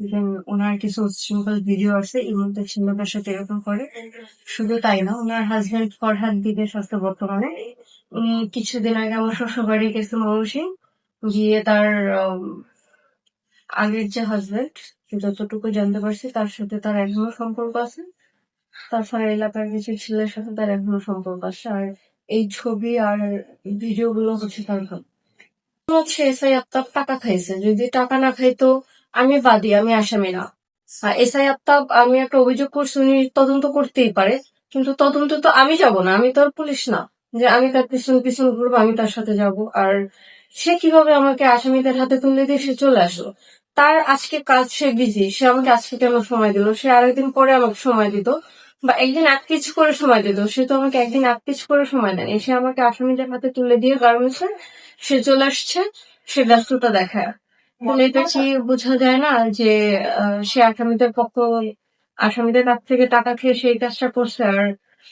Even ওনার কিছু simple video আছে ইমুতে ছিন্নতার সাথে এরকম করে। শুধু তাই না, ওনার হাজবেন্ড ফরহাদ বিদেশ আছে বর্তমানে। উনি কিছুদিন আগে আমার শ্বশুর বাড়ি গেছে ময়মনসিং, গিয়ে তার আগের যে হাজবেন্ড, যতটুকু জানতে পারছি তার সাথে তার এখনো সম্পর্ক আছে। তাছাড়া এলাকার কিছু ছেলের সাথে তার এখনো সম্পর্ক আছে। আর এই ছবি আর ভিডিও গুলো হচ্ছে তার হচ্ছে এসআই আফতাব টাকা খাইছে। যদি টাকা না খাইতো, আমি বাদী, আমি আসামি না। আর এসআই আফতাব, আমি একটা অভিযোগ করছি, উনি তদন্ত করতেই পারে, কিন্তু তদন্ত তো আমি যাব না, আমি তো আর পুলিশ না যে আমি তার পিছন পিছন ঘুরবো, আমি তার সাথে যাব। আর সে কিভাবে আমাকে আসামিদের হাতে তুলে দিয়ে সে চলে আসলো? তার আজকে কাজ, সে বিজি, সে আমাকে আজকে কেন সময় দিল? সে আরেকদিন পরে আমাকে সময় দিত, বা একদিন আটপিচ করে সময় দিত। সে তো আমাকে একদিন আটপিচ করে সময় দেন, এসে আমাকে আসামিদের হাতে তুলে দিয়ে গার্মেন্টসে সে চলে আসছে, সে ব্যস্ততা দেখায়। তাহলে এটা কি বোঝা যায় না যে সে আসামিদের কাছ থেকে টাকা খেয়ে সেই কাজটা করছে? আর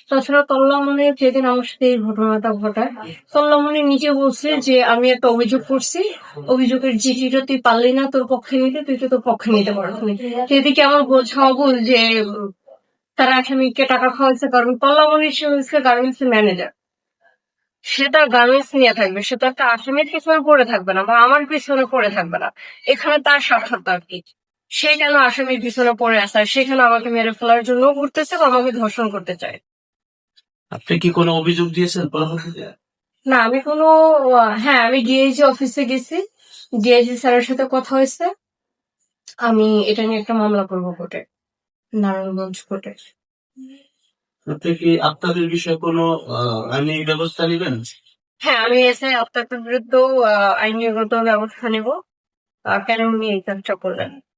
তাছাড়া তল্লামণি যেদিন আমার সাথে এই ঘটনাটা ঘটায়, তল্লামণি নিজে বলছে যে আমি একটা অভিযোগ করছি, অভিযোগের চিঠিটা তুই পারলি না তোর পক্ষে নিতে, তুই তো তোর পক্ষে নিতে পারছ না। এদিকে আমার বোঝা ভুল যে তারা আসামিকে টাকা খাওয়াচ্ছে, কারণ তল্লামণি সে হচ্ছে গার্মেন্টস ম্যানেজার, সে তার গার্মেন্টস নিয়ে থাকবে, সে তো একটা আসামির পিছনে পড়ে থাকবে না, বা আমার পিছনে পড়ে থাকবে না। এখানে তার স্বার্থটা কি? সে কেন আসামির পিছনে পড়ে আছে? আর সেখানে আমাকে মেরে ফেলার জন্য ঘুরতেছে বা আমাকে ধর্ষণ করতে চায়। আপনি কি কোনো অভিযোগ দিয়েছেন পরবর্তীতে? না, আমি কোনো হ্যাঁ, আমি ডিআইজি অফিসে গেছি, ডিআইজি স্যারের সাথে কথা হয়েছে। আমি এটা নিয়ে একটা মামলা করবো কোর্টে, নারায়ণগঞ্জ কোর্টে। আপনি কি আপনাদের বিষয়ে কোনো আইনি ব্যবস্থা নেবেন? হ্যাঁ, আমি এসআই আফতাবের বিরুদ্ধেও আইনগত ব্যবস্থা নেব। কেন উনি এই কাজটা করলেন।